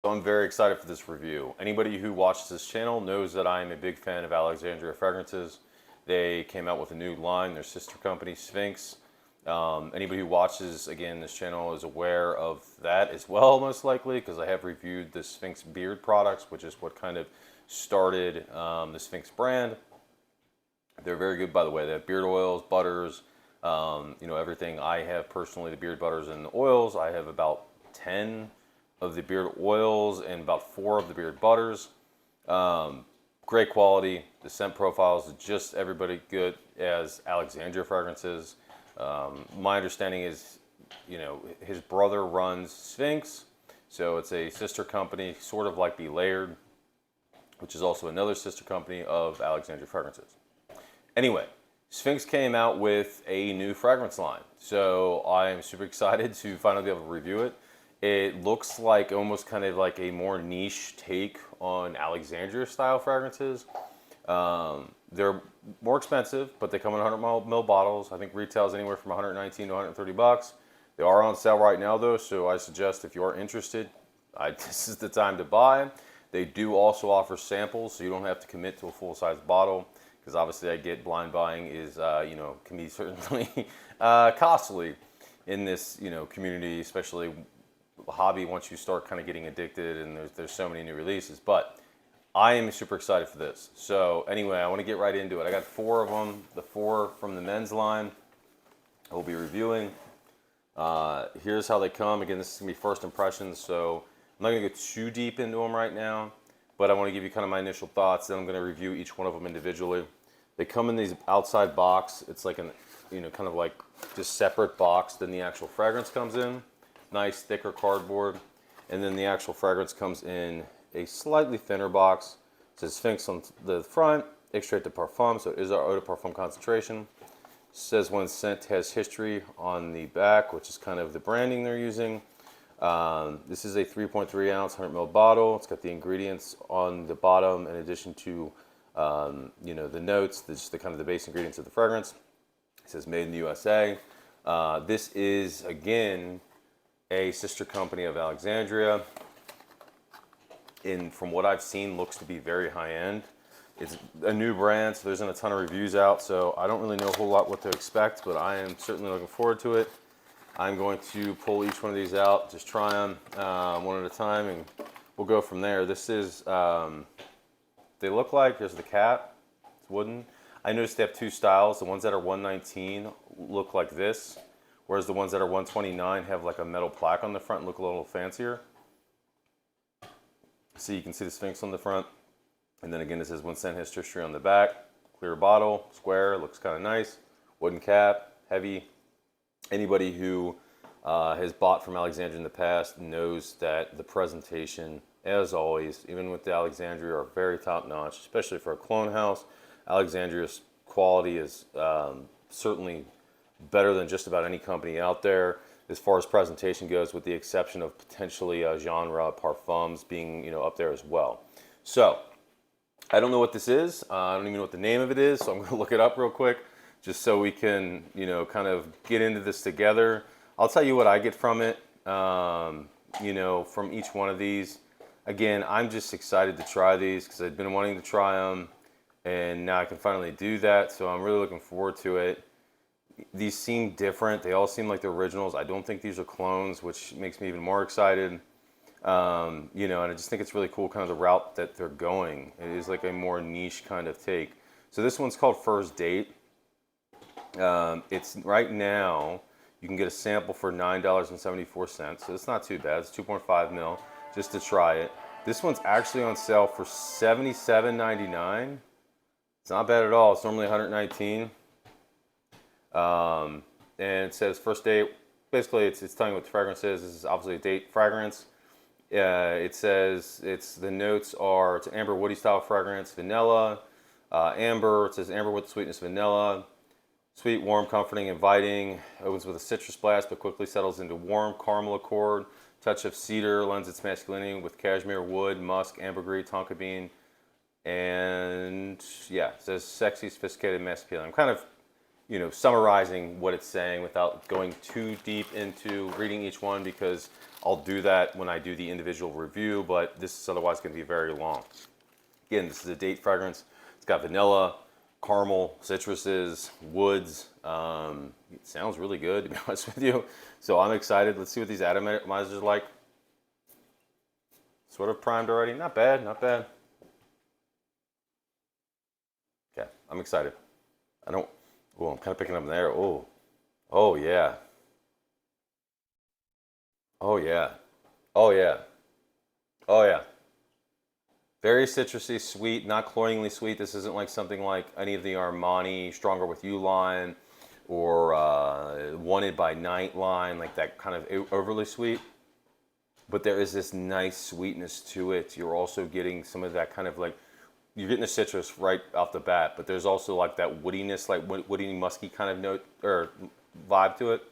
So I'm very excited for this review. Anybody who watches this channel knows that I'm a big fan of Alexandria Fragrances. They came out with a new line, their sister company, Sphinx. Anybody who watches, again, this channel is aware of that as well, most likely, because I have reviewed the Sphinx beard products, which is what kind of started the Sphinx brand. They're very good, by the way. They have beard oils, butters, everything. I have personally the beard butters and the oils. I have about 10 of the beard oils and about 4 of the beard butters. Great quality. The scent profiles are just everybody good as Alexandria Fragrances. My understanding is, his brother runs Sphinx, so it's a sister company, sort of like Be Layered, which is also another sister company of Alexandria Fragrances. Anyway, Sphinx came out with a new fragrance line, so I am super excited to finally be able to review it. It looks like almost kind of like a more niche take on Alexandria style fragrances. They're more expensive, but they come in 100 ml bottles. I think retails anywhere from 119 to 130 bucks. They are on sale right now though, so I suggest if you are interested, this is the time to buy. They do also offer samples, so you don't have to commit to a full-size bottle, because obviously I get blind buying is, can be certainly costly in this, community, especially hobby once you start kind of getting addicted and there's so many new releases. But I am super excited for this. So anyway, I want to get right into it. I got 4 of them, the 4 from the men's line I will be reviewing. Here's how they come. Again, this is going to be first impressions, so I'm not going to go too deep into them right now, but I want to give you kind of my initial thoughts. Then I'm going to review each one of them individually. They come in these outside box. It's like an, kind of like just separate box than the actual fragrance comes in. Nice thicker cardboard. And then the actual fragrance comes in a slightly thinner box. It says Sphinx on the front, extrait de parfum, so it is our eau de parfum concentration. It says when scent has history on the back, which is kind of the branding they're using. This is a 3.3 ounce 100 ml bottle. It's got the ingredients on the bottom in addition to the notes, just the kind of the base ingredients of the fragrance. It says made in the USA. This is, again, a sister company of Alexandria. From what I've seen, looks to be very high end. It's a new brand, so there isn't a ton of reviews out, so I don't really know a whole lot what to expect, but I am certainly looking forward to it. I'm going to pull each one of these out, just try them one at a time, and we'll go from there. This is, they look like, here's the cap, it's wooden. I noticed they have 2 styles. The ones that are 119 look like this, whereas the ones that are 129 have like a metal plaque on the front and look a little fancier. So you can see the Sphinx on the front. And then again, it says when scent has history on the back. Clear bottle, square, looks kind of nice. Wooden cap, heavy. Anybody who has bought from Alexandria in the past knows that the presentation, as always, even with the Alexandria, are very top notch, especially for a clone house. Alexandria's quality is certainly better than just about any company out there as far as presentation goes, with the exception of potentially genre parfums being up there as well. So I don't know what this is. I don't even know what the name of it is, so I'm going to look it up real quick just so we can kind of get into this together. I'll tell you what I get from it, from each one of these. Again, I'm just excited to try these because I've been wanting to try them, and now I can finally do that, so I'm really looking forward to it. These seem different. They all seem like the originals. I don't think these are clones, which makes me even more excited. And I just think it's really cool kind of the route that they're going. It is like a more niche kind of take. So this one's called First Date. It's right now, you can get a sample for $9.74. So it's not too bad. It's 2.5 mil just to try it. This one's actually on sale for $77.99. It's not bad at all. It's normally $119. And it says First Date. Basically, it's telling you what the fragrance is. This is obviously a date fragrance. It says the notes are, it's an amber woody style fragrance, vanilla, amber. It says amber with sweetness, vanilla, sweet, warm, comforting, inviting. Opens with a citrus blast, but quickly settles into warm caramel accord. Touch of cedar lends its masculinity with cashmere, wood, musk, ambergris, tonka bean, and yeah, it says sexy, sophisticated, masculine. I'm kind of summarizing what it's saying without going too deep into reading each one, because I'll do that when I do the individual review, but this is otherwise going to be very long. Again, this is a date fragrance. It's got vanilla, caramel, citruses, woods. It sounds really good, to be honest with you. So I'm excited. Let's see what these atomizers are like. Sort of primed already. Not bad, not bad. Okay, I'm excited. I'm kind of picking up there. Oh yeah. Oh yeah. Oh yeah. Oh yeah. Very citrusy, sweet, not cloyingly sweet. This isn't like something like any of the Armani Stronger With You line or Wanted by Night line, like that kind of overly sweet. But there is this nice sweetness to it. You're also getting some of that kind of like, you're getting the citrus right off the bat, but there's also like that woodiness, like woody, musky kind of note or vibe to it.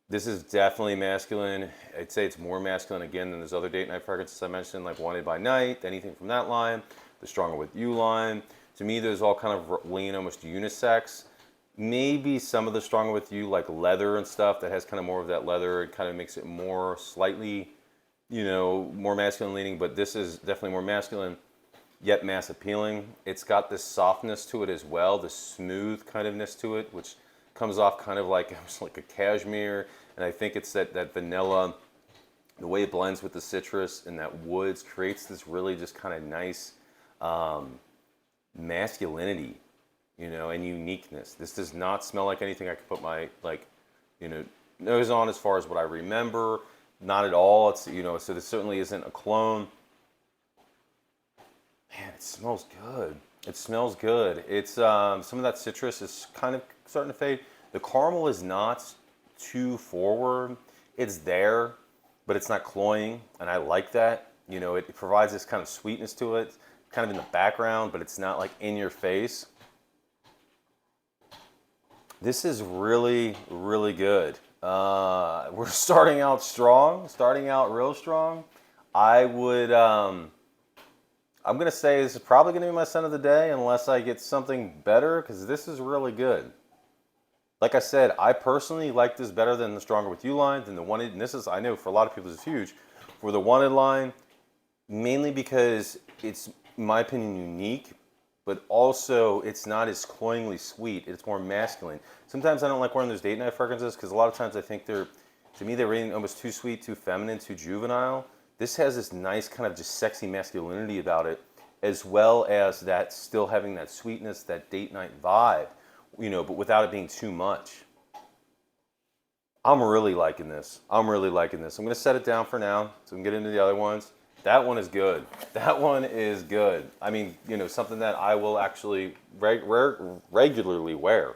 This is definitely masculine. I'd say it's more masculine again than those other date night fragrances I mentioned, like Wanted by Night, anything from that line, the Stronger With You line. To me, those all kind of lean almost unisex. Maybe some of the Stronger With You, like leather and stuff, that has kind of more of that leather. It kind of makes it more slightly, more masculine leaning, but this is definitely more masculine, yet mass appealing. It's got this softness to it as well, this smooth kind ofness to it, which comes off kind of like almost like a cashmere, and I think it's that vanilla, the way it blends with the citrus and that woods creates this really just kind of nice masculinity, and uniqueness. This does not smell like anything I could put my nose on as far as what I remember. Not at all. It's so this certainly isn't a clone. Man, it smells good. It smells good. It's some of that citrus is kind of starting to fade. The caramel is not too forward. It's there, but it's not cloying, and I like that. It provides this kind of sweetness to it, kind of in the background, but it's not like in your face. This is really, really good. We're starting out strong, starting out real strong. I would, I'm going to say this is probably going to be my scent of the day unless I get something better, because this is really good. Like I said, I personally like this better than the Stronger With You line, than the Wanted, and this is, I know for a lot of people this is huge. For the Wanted line, mainly because it's, in my opinion, unique, but also it's not as cloyingly sweet. It's more masculine. Sometimes I don't like wearing those date night fragrances because a lot of times I think they're really almost too sweet, too feminine, too juvenile. This has this nice kind of just sexy masculinity about it, as well as that still having that sweetness, that date night vibe, but without it being too much. I'm really liking this. I'm really liking this. I'm going to set it down for now so we can get into the other ones. That one is good. That one is good. I mean, something that I will actually regularly wear.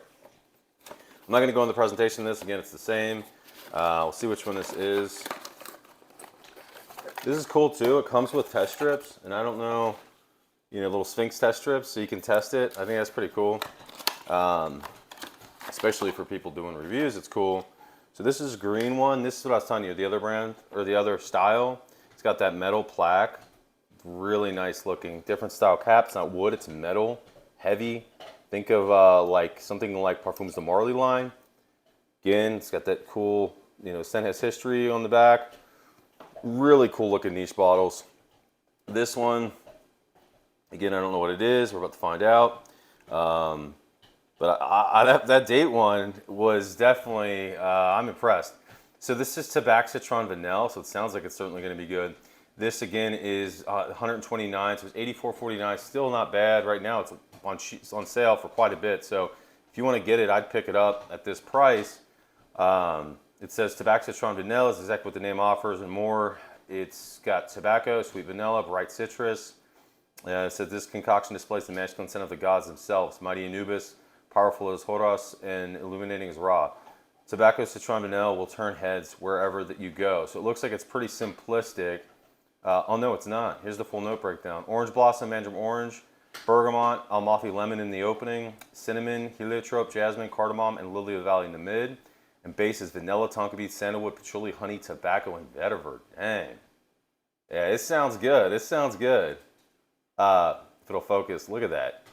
I'm not going to go into the presentation of this. Again, it's the same. We'll see which one this is. This is cool too. It comes with test strips, and I don't know, little Sphinx test strips, so you can test it. I think that's pretty cool. Especially for people doing reviews, it's cool. So this is a green one. This is what I was telling you, the other brand, or the other style. It's got that metal plaque. Really nice looking. Different style cap. It's not wood, it's metal. Heavy. Think of like something like Parfums de Marly line. Again, it's got that cool, scent has history on the back. Really cool looking niche bottles. This one, again, I don't know what it is. We're about to find out. But that date one was definitely, I'm impressed. So this is Tabaxatron Vanilla, so it sounds like it's certainly going to be good. This again is 129, so it's $84.49. Still not bad. Right now it's on sale for quite a bit. So if you want to get it, I'd pick it up at this price. It says Tabaxatron Vanilla is exactly what the name offers and more. It's got tobacco, sweet vanilla, bright citrus. It says this concoction displays the masculine scent of the gods themselves. Mighty Anubis, powerful as Horus, and illuminating as Ra. Tobacco Citron Vanilla will turn heads wherever that you go. So it looks like it's pretty simplistic. Oh no, it's not. Here's the full note breakdown. Orange blossom, mandarin orange, bergamot, Amalfi lemon in the opening, cinnamon, heliotrope, jasmine, cardamom, and lily of the valley in the mid. And base is vanilla, tonka bean, sandalwood, patchouli, honey, tobacco, and vetiver. Dang. Yeah, it sounds good. It sounds good. If it'll focus, look at that.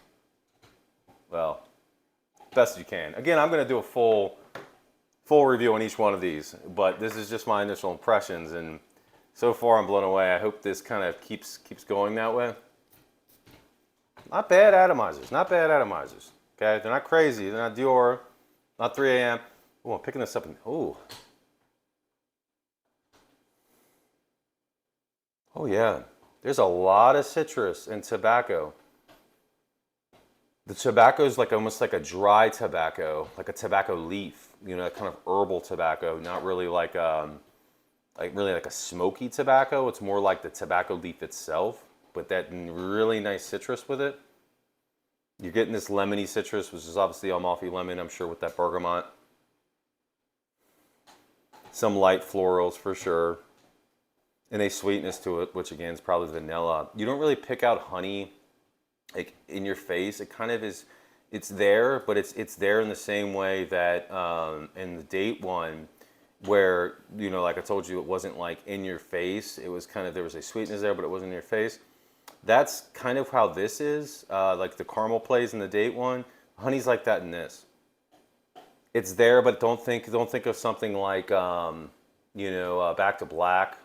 Well, best you can. Again, I'm going to do a full full review on each one of these, but this is just my initial impressions, and so far I'm blown away. I hope this kind of keeps going that way. Not bad atomizers, not bad atomizers. Okay, they're not crazy, they're not Dior, not 3 a.m. Oh, I'm picking this up and oh yeah, there's a lot of citrus and tobacco. The tobacco is like almost like a dry tobacco, like a tobacco leaf, you know, kind of herbal tobacco, not really like really like a smoky tobacco. It's more like the tobacco leaf itself, but that really nice citrus with it. You're getting this lemony citrus, which is obviously Amalfi lemon, I'm sure, with that bergamot. Some light florals for sure, and a sweetness to it, which again is probably vanilla. You don't really pick out honey like in your face. It kind of is, it's there, but it's there in the same way that in the date one, where, you know, like I told you, it wasn't like in your face. It was kind of, there was a sweetness there, but it wasn't in your face. That's kind of how this is. Like the caramel plays in the date one. Honey's like that in this. It's there, but don't think of something like you know, Back to Black,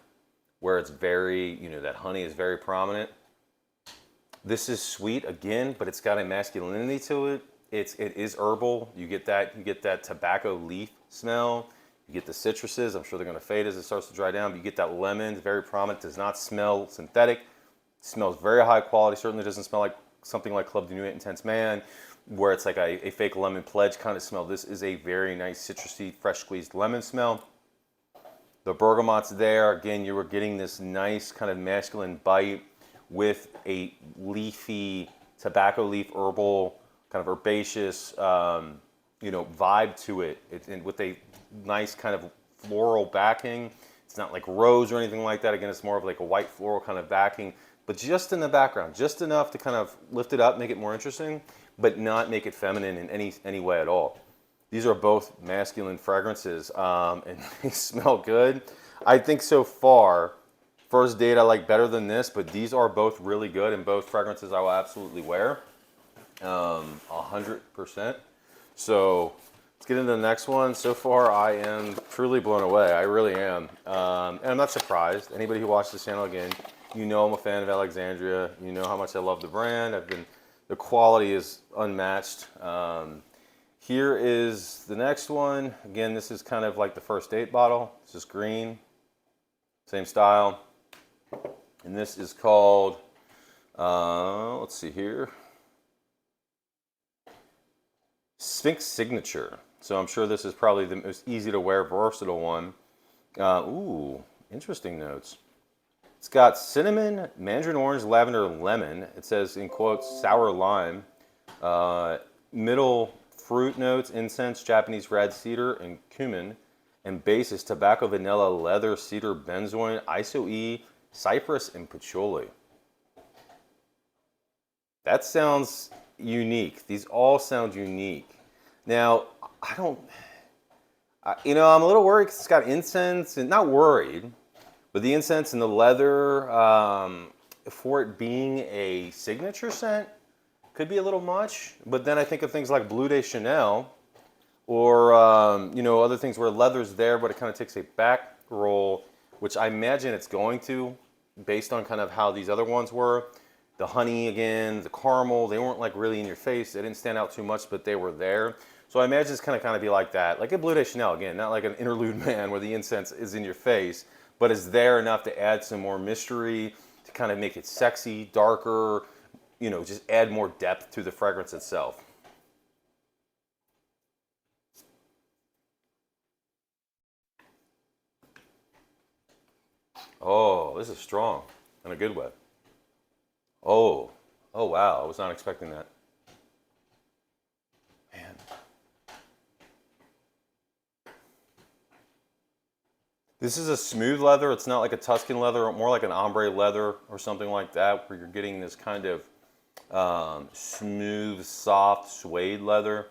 where it's very, you know, that honey is very prominent. This is sweet again, but it's got a masculinity to it. It is herbal. You get that tobacco leaf smell. You get the citruses. I'm sure they're going to fade as it starts to dry down. But you get that lemon, very prominent. Does not smell synthetic. Smells very high quality. Certainly doesn't smell like something like Club de Nuit Intense Man, where it's like a fake lemon pledge kind of smell. This is a very nice citrusy, fresh squeezed lemon smell. The bergamot's there. Again, you were getting this nice kind of masculine bite with a leafy, tobacco leaf, herbal, kind of herbaceous, you know, vibe to it. And with a nice kind of floral backing. It's not like rose or anything like that. Again, it's more of like a white floral kind of backing, but just in the background, just enough to kind of lift it up, make it more interesting, but not make it feminine in any way at all. These are both masculine fragrances, and they smell good. I think so far, first date I like better than this, but these are both really good, and both fragrances I will absolutely wear, 100%. So let's get into the next one. So far, I am truly blown away. I really am, and I'm not surprised. Anybody who watches this channel, again, you know I'm a fan of Alexandria. You know how much I love the brand. The quality is unmatched. Here is the next one. Again, this is kind of like the first date bottle. It's just green, same style. And this is called, let's see here, Sphinx Signature. So I'm sure this is probably the most easy to wear, versatile one. Ooh, interesting notes. It's got cinnamon, mandarin orange, lavender, lemon. It says, in quotes, sour lime. Middle fruit notes, incense, Japanese red cedar, and cumin. And base is tobacco, vanilla, leather, cedar, benzoin, iso-E, cypress, and patchouli. That sounds unique. These all sound unique. Now, you know, I'm a little worried because it's got incense, and not worried, but the incense and the leather, for it being a signature scent, could be a little much. But then I think of things like Bleu de Chanel, or you know, other things where leather's there, but it kind of takes a back roll, which I imagine it's going to, based on kind of how these other ones were. The honey again, the caramel, they weren't like really in your face. They didn't stand out too much, but they were there. So I imagine it's kind of be like that, like a Bleu de Chanel, again, not like an Interlude Man where the incense is in your face, but is there enough to add some more mystery, to kind of make it sexy, darker, you know, just add more depth to the fragrance itself. Oh, this is strong in a good way. Oh, oh wow, I was not expecting that. Man. This is a smooth leather. It's not like a Tuscan leather, more like an ombre leather or something like that, where you're getting this kind of smooth, soft suede leather.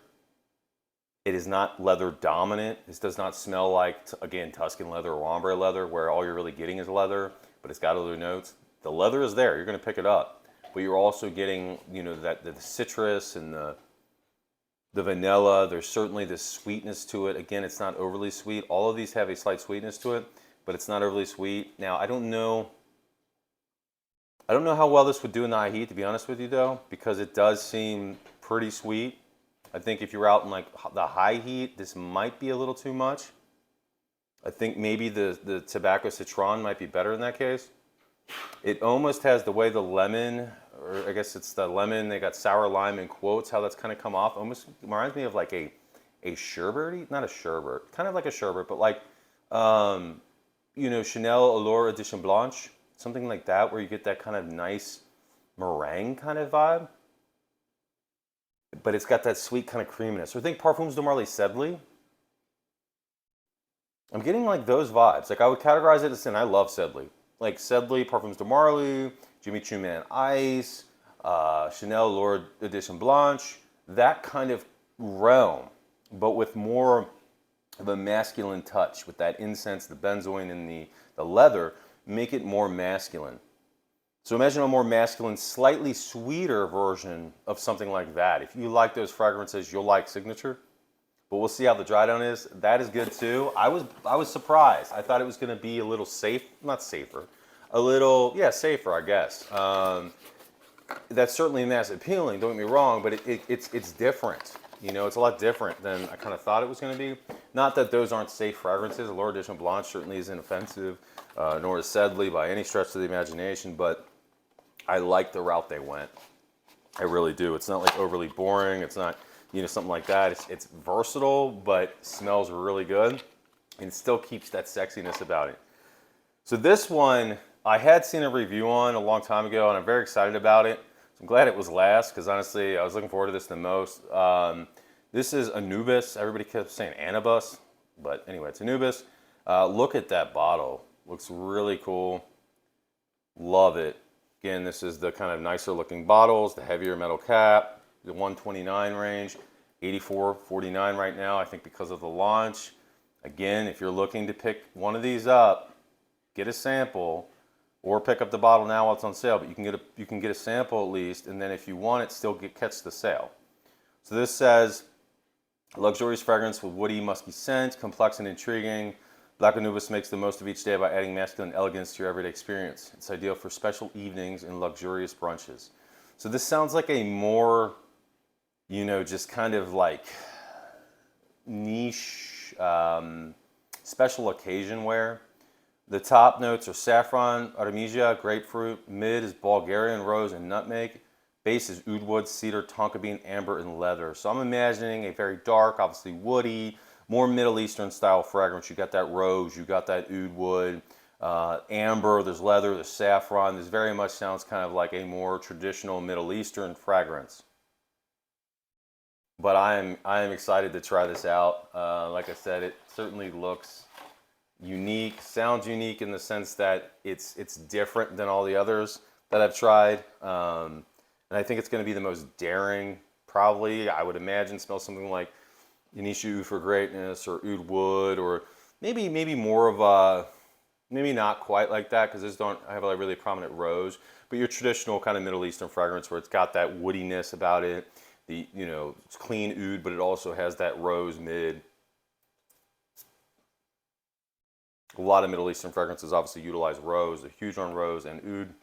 It is not leather dominant. This does not smell like, again, Tuscan leather or ombre leather, where all you're really getting is leather, but it's got other notes. The leather is there. You're going to pick it up, but you're also getting, you know, the citrus and the vanilla. There's certainly this sweetness to it. Again, it's not overly sweet. All of these have a slight sweetness to it, but it's not overly sweet. Now, I don't know how well this would do in the high heat, to be honest with you, though, because it does seem pretty sweet. I think if you're out in like the high heat, this might be a little too much. I think maybe the Tabaxatron might be better in that case. It almost has the way the lemon, or I guess it's the lemon, they got sour lime in quotes, how that's kind of come off. Almost reminds me of like a sherbet, not a sherbet, kind of like a sherbet, but like, you know, Chanel Allure Edition Blanche, something like that, where you get that kind of nice meringue kind of vibe. But it's got that sweet kind of creaminess. So I think Parfums de Marly Sedley. I'm getting like those vibes. Like I would categorize it as, and I love Sedley. Like Sedley, Parfums de Marly, Jimmy Choo Man Ice, Chanel Allure Edition Blanche, that kind of realm, but with more of a masculine touch, with that incense, the benzoin, and the leather, make it more masculine. So imagine a more masculine, slightly sweeter version of something like that. If you like those fragrances, you'll like Signature. But we'll see how the dry down is. That is good too. I was surprised. I thought it was going to be a little safe, not safer, a little, yeah, safer, I guess. That's certainly mass appealing, don't get me wrong, but it's different. You know, it's a lot different than I kind of thought it was going to be. Not that those aren't safe fragrances. Allure Edition Blanche certainly isn't offensive, nor is Sedley by any stretch of the imagination, but I like the route they went. I really do. It's not like overly boring. It's not, you know, something like that. It's versatile, but smells really good and still keeps that sexiness about it. So this one, I had seen a review on a long time ago, and I'm very excited about it. So I'm glad it was last, because honestly, I was looking forward to this the most. This is Anubis. Everybody kept saying Anubis, but anyway, it's Anubis. Look at that bottle. Looks really cool. Love it. Again, this is the kind of nicer looking bottles, the heavier metal cap, the 129 range, 84.49 right now, I think because of the launch. Again, if you're looking to pick one of these up, get a sample, or pick up the bottle now while it's on sale, but you can get a sample at least, and then if you want it, still catch the sale. So this says, luxurious fragrance with woody, musky scent, complex and intriguing. Black Anubis makes the most of each day by adding masculine elegance to your everyday experience. It's ideal for special evenings and luxurious brunches. So this sounds like a more, you know, just kind of like niche, special occasion wear. The top notes are saffron, artemisia, grapefruit. Mid is Bulgarian rose and nutmeg. Base is oud wood, cedar, tonka bean, amber, and leather. So I'm imagining a very dark, obviously woody, more Middle Eastern style fragrance. You got that rose, you got that oud wood, amber, there's leather, there's saffron. This very much sounds kind of like a more traditional Middle Eastern fragrance. But I am excited to try this out. Like I said, it certainly looks unique, sounds unique in the sense that it's different than all the others that I've tried. And I think it's going to be the most daring, probably. I would imagine smells something like Initial Oud for Greatness or Oud Wood, or maybe more of a, maybe not quite like that, because these don't have a really prominent rose, but your traditional kind of Middle Eastern fragrance where it's got that woodiness about it. The, you know, it's clean oud, but it also has that rose mid. A lot of Middle Eastern fragrances obviously utilize rose. They're huge on rose and oud.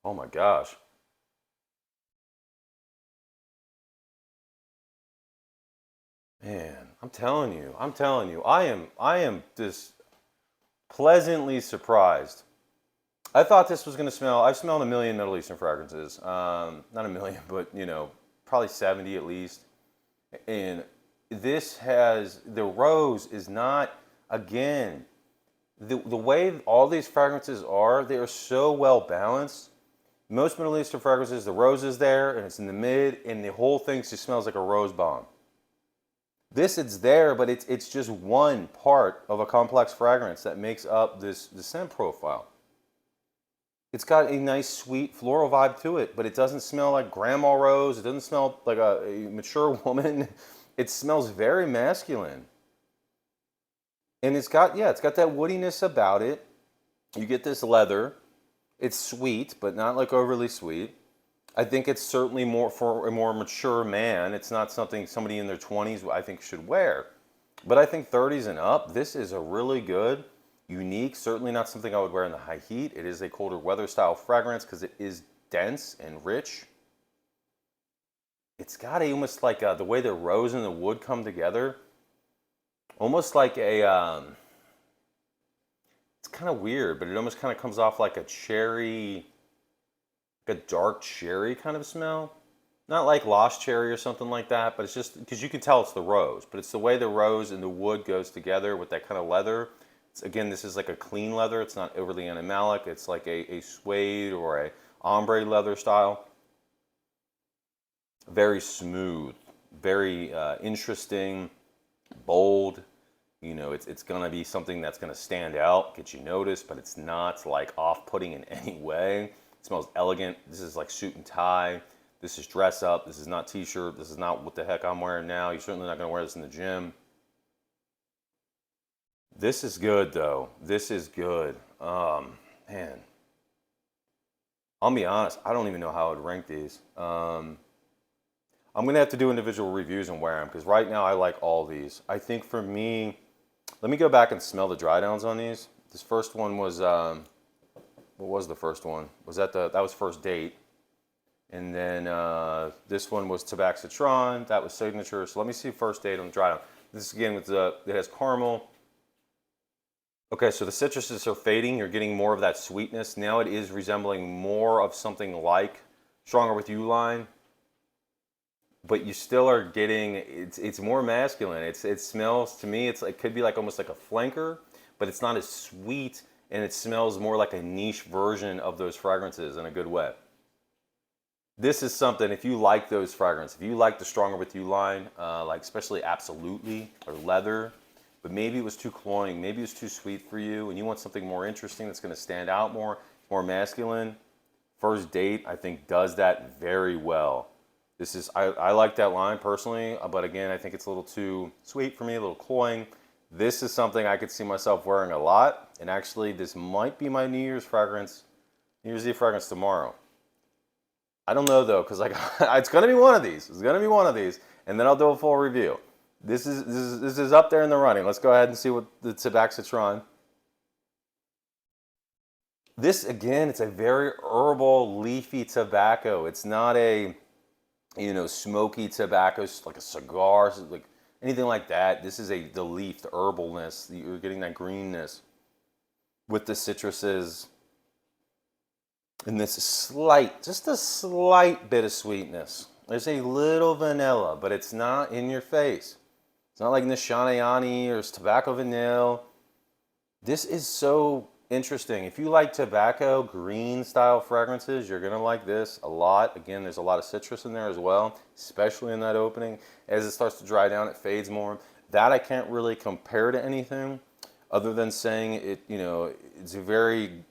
Oh my gosh. Man, I'm telling you, I am just pleasantly surprised. I thought this was going to smell, I've smelled a million Middle Eastern fragrances. Not a million, but, you know, probably 70 at least. And this has, the rose is not, again, the way all these fragrances are, they are so well balanced. Most Middle Eastern fragrances, the rose is there, and it's in the mid, and the whole thing just smells like a rose bomb. This, it's there, but it's just one part of a complex fragrance that makes up the scent profile. It's got a nice, sweet floral vibe to it, but it doesn't smell like grandma rose. It doesn't smell like a mature woman. It smells very masculine. And it's got, yeah, it's got that woodiness about it. You get this leather. It's sweet, but not like overly sweet. I think it's certainly more for a more mature man. It's not something somebody in their 20s I think should wear. But I think 30s and up, this is a really good, unique, certainly not something I would wear in the high heat. It is a colder weather style fragrance because it is dense and rich. It's got almost like the way the rose and the wood come together. Almost like it's kind of weird, but it almost kind of comes off like a cherry, like a dark cherry kind of smell. Not like lost cherry or something like that, but it's just because you can tell it's the rose, but it's the way the rose and the wood goes together with that kind of leather. Again, this is like a clean leather. It's not overly animalic. It's like a suede or a ombre leather style. Very smooth, very interesting, bold. You know, it's going to be something that's going to stand out, get you noticed, but it's not like off-putting in any way. It smells elegant. This is like suit and tie. This is dress up. This is not t-shirt. This is not what the heck I'm wearing now. You're certainly not going to wear this in the gym. This is good, though. This is good. Man. I'll be honest. I don't even know how I would rank these. I'm going to have to do individual reviews and wear them because right now I like all these. I think for me, let me go back and smell the dry downs on these. This first one was, what was the first one? Was that that was First Date. And then this one was Tabaxatron. That was Signature. So let me see First Date on the dry down. This again with it has caramel. Okay, so the citruses are fading. You're getting more of that sweetness. Now it is resembling more of something like Stronger With You line. But you still are getting, it's more masculine. It smells, to me, it could be like almost like a flanker, but it's not as sweet, and it smells more like a niche version of those fragrances in a good way. This is something, if you like those fragrances, if you like the Stronger With You line, like especially Absolutely or Leather, but maybe it was too cloying, maybe it was too sweet for you, and you want something more interesting that's going to stand out more masculine, First Date, I think, does that very well. This is, I like that line personally, but again, I think it's a little too sweet for me, a little cloying. This is something I could see myself wearing a lot, and actually this might be my New Year's fragrance, New Year's Eve fragrance tomorrow. I don't know though, because like it's gonna be one of these. It's gonna be one of these, and then I'll do a full review. This is up there in the running. Let's go ahead and see what the Tabaxatron. This again, it's a very herbal, leafy tobacco. It's not a, you know, smoky tobacco like a cigar, like anything like that. This is the leaf, the herbalness. You're getting that greenness with the citruses. And this slight, just a slight bit of sweetness. There's a little vanilla, but it's not in your face. It's not like Nishanayani or Tobacco Vanille. This is so interesting. If you like tobacco, green style fragrances, you're gonna like this a lot. Again, there's a lot of citrus in there as well, especially in that opening. As it starts to dry down, it fades more. That I can't really compare to anything other than saying it, you know, it's a very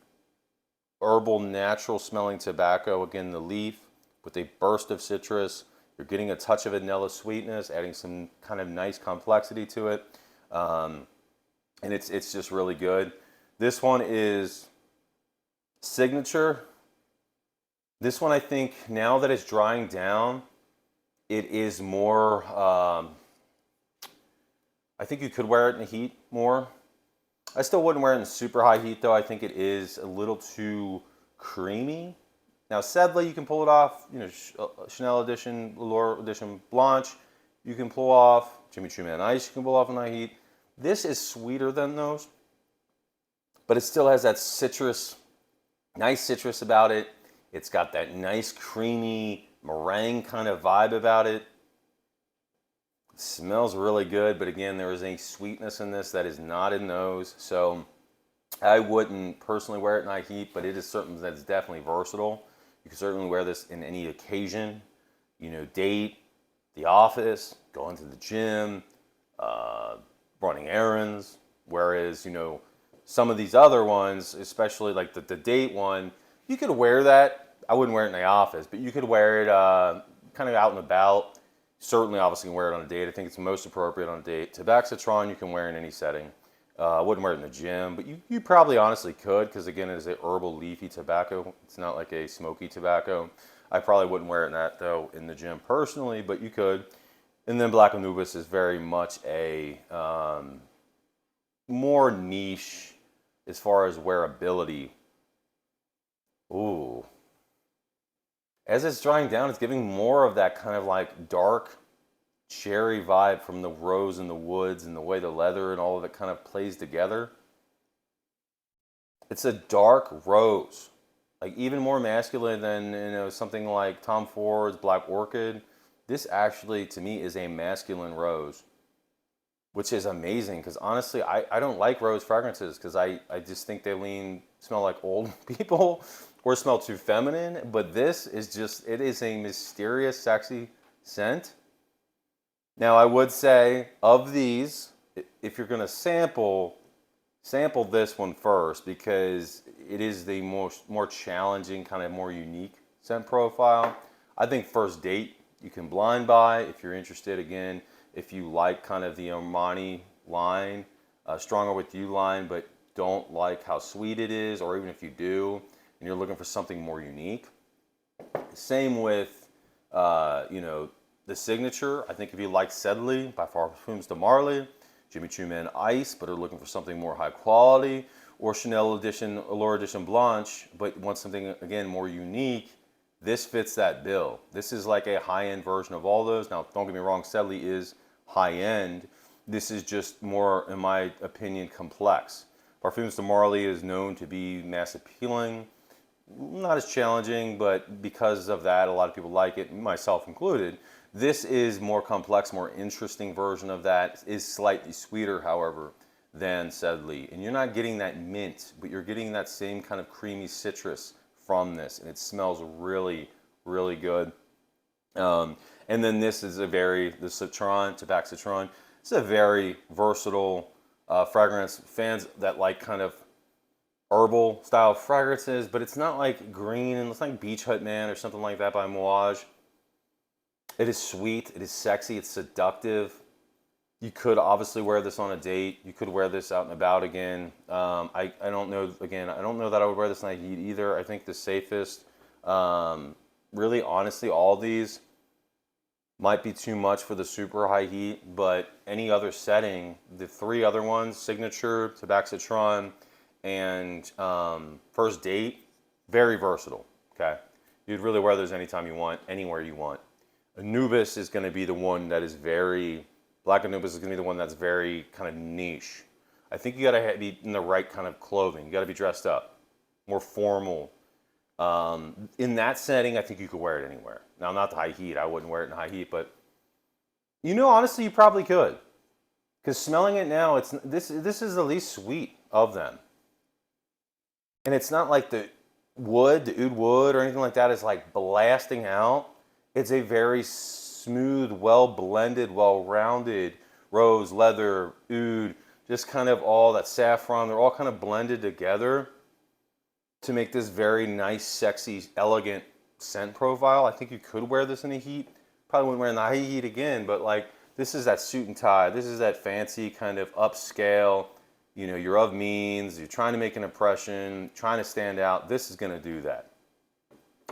herbal, natural smelling tobacco. Again, the leaf with a burst of citrus. You're getting a touch of vanilla sweetness, adding some kind of nice complexity to it. And it's just really good. This one is Signature. This one, I think, now that it's drying down, it is more, I think you could wear it in the heat more. I still wouldn't wear it in super high heat though. I think it is a little too creamy. Now, Sedley, you can pull it off. You know, Chanel Edition, Allure Edition Blanche, you can pull off. Jimmy Choo Man Ice, you can pull off in high heat. This is sweeter than those, but it still has that citrus, nice citrus about it. It's got that nice creamy meringue kind of vibe about it. It smells really good, but again, there is a sweetness in this that is not in those. So I wouldn't personally wear it in high heat, but it is something that's definitely versatile. You can certainly wear this in any occasion, you know, date, the office, going to the gym, running errands. Whereas, you know, some of these other ones, especially like the date one, you could wear that. I wouldn't wear it in the office, but you could wear it kind of out and about. Certainly, obviously, you can wear it on a date. I think it's most appropriate on a date. Tabaxatron, you can wear in any setting. I wouldn't wear it in the gym, but you probably honestly could, because again, it is a herbal leafy tobacco. It's not like a smoky tobacco. I probably wouldn't wear it in that though in the gym personally, but you could. And then Black Anubis is very much a more niche as far as wearability. Ooh. As it's drying down, it's giving more of that kind of like dark cherry vibe from the rose in the woods and the way the leather and all of it kind of plays together. It's a dark rose, like even more masculine than something like Tom Ford's Black Orchid. This actually to me is a masculine rose, which is amazing because honestly I don't like rose fragrances because I just think they smell like old people or smell too feminine. But this is just, it is a mysterious, sexy scent. Now, I would say of these, if you're going to sample this one first because it is the more challenging, kind of more unique scent profile. I think first date you can blind buy if you're interested. Again, if you like kind of the Omani line, Stronger With You line, but don't like how sweet it is, or even if you do and you're looking for something more unique. Same with, the Signature. I think if you like Sedley by Parfums de Marly, Jimmy Choo Man Ice, but are looking for something more high quality, or Chanel Edition, Allure Edition Blanche, but want something, again, more unique, this fits that bill. This is like a high-end version of all those. Now, don't get me wrong, Sedley is high-end. This is just more, in my opinion, complex. Parfums de Marly is known to be mass appealing. Not as challenging, but because of that, a lot of people like it, myself included. This is more complex, more interesting version of that. Is slightly sweeter, however, than Sedley. And you're not getting that mint, but you're getting that same kind of creamy citrus from this. And it smells really, really good. And then this is the Tabaxatron. It's a very versatile fragrance. Fans that like kind of herbal style fragrances, but it's not like green and it's like Beach Hut Man or something like that by Moage. It is sweet, it is sexy, it's seductive. You could obviously wear this on a date. You could wear this out and about again. I don't know, again, I don't know that I would wear this in heat either. I think the safest, really honestly, all these might be too much for the super high heat, but any other setting, the three other ones, Signature, Tabaxatron, and First Date, very versatile, okay? You'd really wear those anytime you want, anywhere you want. Anubis is going to be the one that is Black Anubis is going to be the one that's very kind of niche. I think you got to be in the right kind of clothing. You got to be dressed up, more formal. In that setting, I think you could wear it anywhere. Now, not the high heat. I wouldn't wear it in high heat, but honestly, you probably could. Because smelling it now, this is the least sweet of them. And it's not like the oud wood or anything like that is like blasting out. It's a very smooth, well-blended, well-rounded rose, leather, oud, just kind of all that saffron. They're all kind of blended together to make this very nice, sexy, elegant scent profile. I think you could wear this in the heat. Probably wouldn't wear it in the high heat again, but like this is that suit and tie. This is that fancy kind of upscale, you're of means, you're trying to make an impression, trying to stand out. This is going to do that.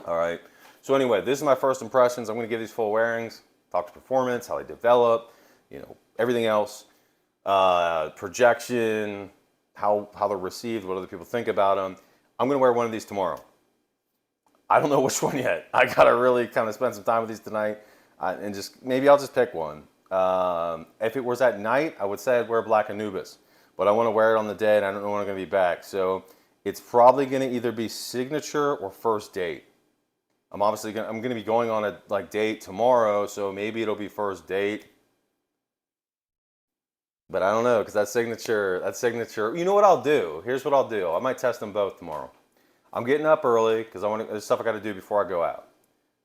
All right. So anyway, this is my first impressions. I'm going to give these full wearings, talk to performance, how they develop, everything else, projection, how they're received, what other people think about them. I'm going to wear one of these tomorrow. I don't know which one yet. I got to really kind of spend some time with these tonight and maybe I'll just pick one. If it was at night, I would say I'd wear Black Anubis, but I want to wear it on the day and I don't know when I'm going to be back. So it's probably going to either be Signature or First Date. I'm going to be going on a date tomorrow, so maybe it'll be First Date. But I don't know, because that signature, you know what I'll do? Here's what I'll do. I might test them both tomorrow. I'm getting up early because there's stuff I got to do before I go out.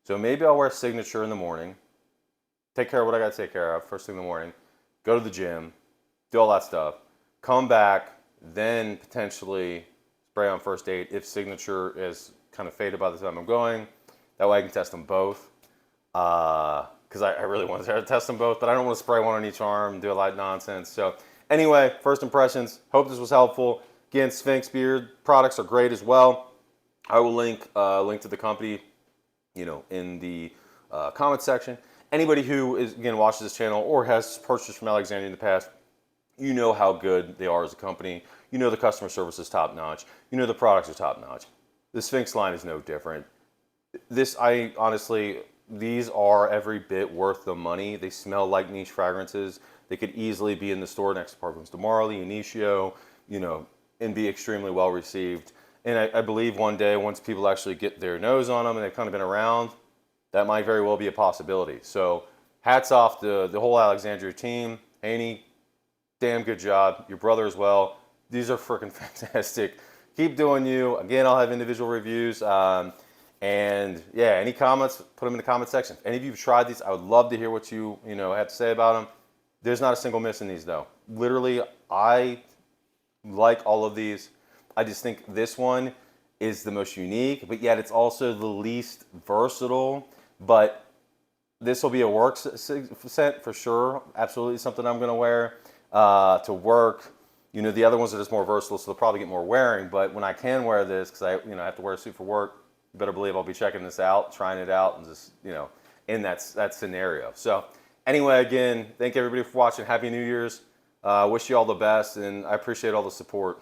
So maybe I'll wear Signature in the morning, take care of what I got to take care of first thing in the morning, go to the gym, do all that stuff, come back, then potentially spray on First Date if Signature is kind of faded by the time I'm going. That way I can test them both. Because I really want to test them both, but I don't want to spray one on each arm and do a lot of nonsense. So Anyway, first impressions. Hope this was helpful. Again, Sphinx beard products are great as well. I will link to the company, in the comment section. Anybody who again watches this channel or has purchased from Alexandria in the past, you know how good they are as a company. You know the customer service is top notch. You know the products are top notch. The Sphinx line is no different. These are every bit worth the money. They smell like niche fragrances. They could easily be in the store next to Parfums de Marly, Initio, and be extremely well received. And I believe one day, once people actually get their nose on them and they've kind of been around, that might very well be a possibility. So hats off to the whole Alexandria team. Haney, damn good job. Your brother as well. These are freaking fantastic. Keep doing you. Again, I'll have individual reviews. And yeah, any comments, put them in the comment section. If any of you have tried these, I would love to hear what you have to say about them. There's not a single miss in these though. Literally, I like all of these. I just think this one is the most unique, but yet it's also the least versatile. But this will be a work scent for sure. Absolutely something I'm gonna wear to work. The other ones are just more versatile, so they'll probably get more wearing. But when I can wear this, because I have to wear a suit for work, you better believe I'll be checking this out, trying it out, and just in that scenario. So anyway, again, thank everybody for watching. Happy New Year's. Wish you all the best, and I appreciate all the support.